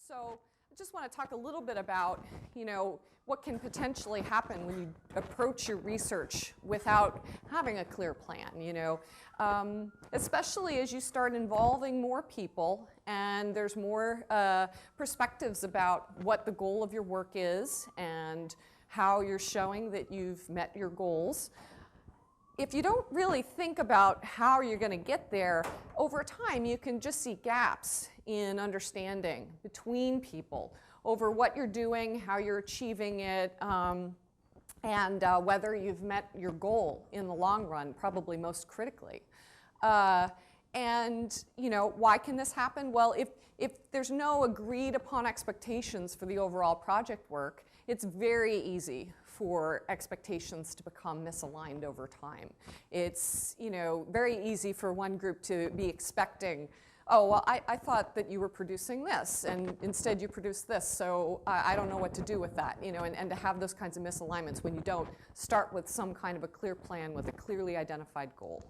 So I just want to talk a little bit about, what can potentially happen when you approach your research without having a clear plan, especially as you start involving more people and there's more perspectives about what the goal of your work is and how you're showing that you've met your goals. If you don't really think about how you're going to get there, over time you can just see gaps in understanding between people over what you're doing, how you're achieving it, and whether you've met your goal in the long run, probably most critically. And why can this happen? Well, if there's no agreed upon expectations for the overall project work, it's very easy for expectations to become misaligned over time. It's very easy for one group to be expecting, oh, well, I thought that you were producing this, and instead you produced this, so I don't know what to do with that, and to have those kinds of misalignments when you don't start with some kind of a clear plan with a clearly identified goal.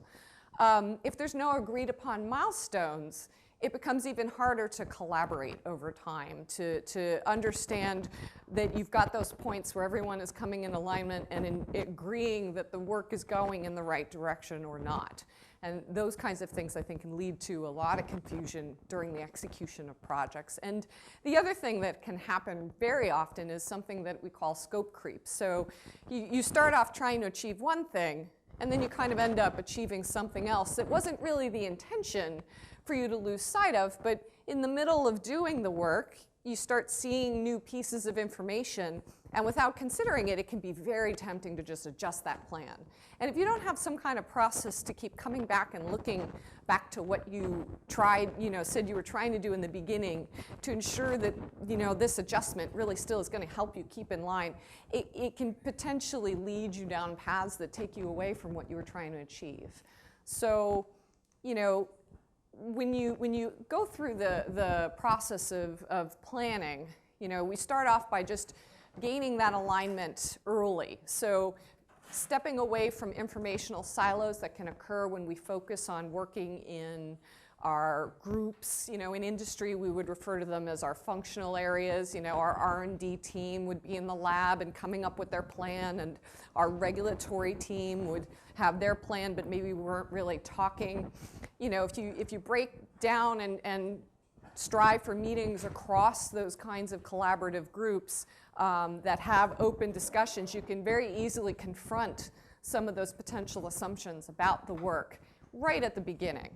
If there's no agreed upon milestones, it becomes even harder to collaborate over time, to understand that you've got those points where everyone is coming in alignment and agreeing that the work is going in the right direction or not. And those kinds of things, I think, can lead to a lot of confusion during the execution of projects. And the other thing that can happen very often is something that we call scope creep. So you start off trying to achieve one thing, and then you kind of end up achieving something else that wasn't really the intention for you to lose sight of, but in the middle of doing the work, you start seeing new pieces of information, and without considering it, it can be very tempting to just adjust that plan. And if you don't have some kind of process to keep coming back and looking back to what you tried, said you were trying to do in the beginning to ensure that, this adjustment really still is going to help you keep in line, it can potentially lead you down paths that take you away from what you were trying to achieve. So, when you go through the process of planning, we start off by just gaining that alignment early. So stepping away from informational silos that can occur when we focus on working in our groups. In industry, we would refer to them as our functional areas. Our R&D team would be in the lab and coming up with their plan, and our regulatory team would have their plan, but maybe we weren't really talking. If you break down and strive for meetings across those kinds of collaborative groups that have open discussions, you can very easily confront some of those potential assumptions about the work right at the beginning.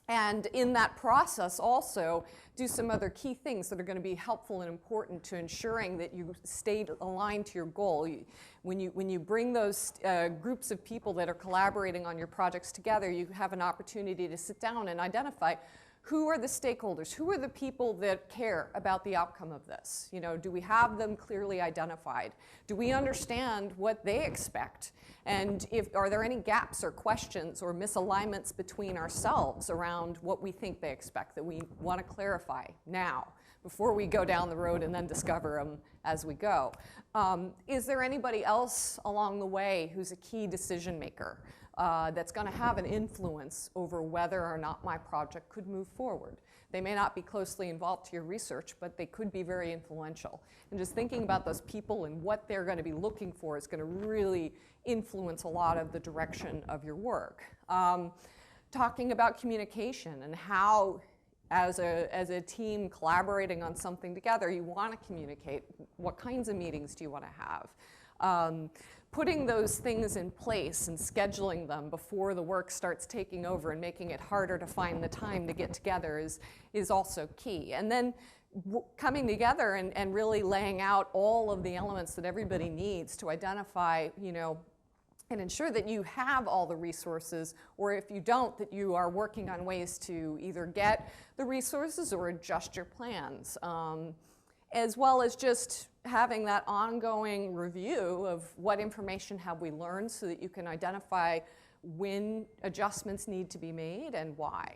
And in that process also do some other key things that are going to be helpful and important to ensuring that you stay aligned to your goal. When you bring those groups of people that are collaborating on your projects together, you have an opportunity to sit down and identify who are the stakeholders, who are the people that care about the outcome of this? Do we have them clearly identified? Do we understand what they expect? And are there any gaps or questions or misalignments between ourselves around what we think they expect that we want to clarify now before we go down the road and then discover them as we go? Is there anybody else along the way who's a key decision maker? That's going to have an influence over whether or not my project could move forward. They may not be closely involved to your research, but they could be very influential. And just thinking about those people and what they're going to be looking for is going to really influence a lot of the direction of your work. Talking about communication and how, as a team collaborating on something together, you want to communicate. What kinds of meetings do you want to have? Putting those things in place and scheduling them before the work starts taking over and making it harder to find the time to get together is also key. And then coming together and really laying out all of the elements that everybody needs to identify, and ensure that you have all the resources, or if you don't, that you are working on ways to either get the resources or adjust your plans. As well as just having that ongoing review of what information have we learned so that you can identify when adjustments need to be made and why.